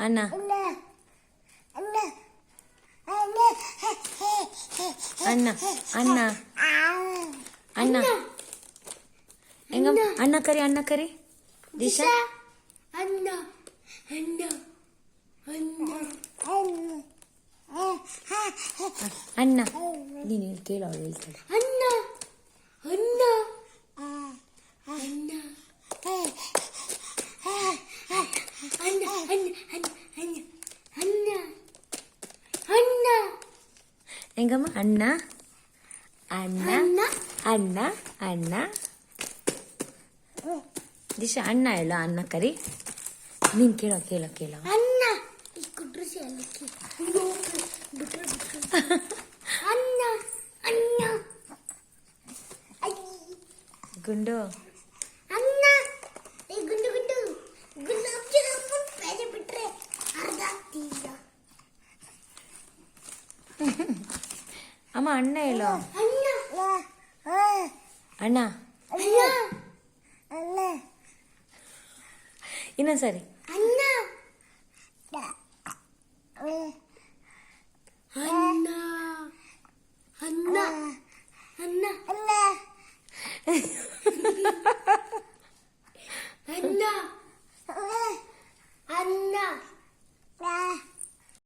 ಅಣ್ಣ ಅಣ್ಣ ಅಣ್ಣ ಅಣ್ಣ ಹೆಂಗಮ್ಮ ಅಣ್ಣ ಕರಿ ದಿಶಾ ಅಣ್ಣ ಅಣ್ಣ ಅಣ್ಣ ಅಣ್ಣ ನೀನು ಕೇಳು ಅವಳು ಹೇಳ್ತಾಳೆ ಅಣ್ಣ ಅಣ್ಣ ಅಣ್ಣ ಅಣ್ಣ ಅಣ್ಣ ಅಣ್ಣ ಅಣ್ಣ ಅಣ್ಣ ಹೆಂಗಮ್ಮ ಅಣ್ಣ ಅಣ್ಣ ಅಣ್ಣ ಅಣ್ಣ ಅಣ್ಣ ದಿಶಾ ಅಣ್ಣ ಹೇಳು ಅಣ್ಣ ಕರಿ ನೀನು ಕೇಳೋ ಅಣ್ಣ ಈ ಕುಡ್ರಸಿ ಅಲ್ಲಕ್ಕೆ ಅಣ್ಣ ಅಣ್ಣ ಗುಂಡು ಅಣ್ಣ ಈ ಗುಂಡು ಗುಂಡು ಗುಂಡು ಅಪ್ಪ ಬೇರೆ ಬಿಟ್ರೆ ಅರ್ಧ ಆಗ್ತೀಯ ಅಮ್ಮ ಅಣ್ಣ ಹೇಳು ಅಣ್ಣ ಅಣ್ಣ ಅಣ್ಣ ಇನ್ನೊಂದ್ಸರಿ ಅಣ್ಣ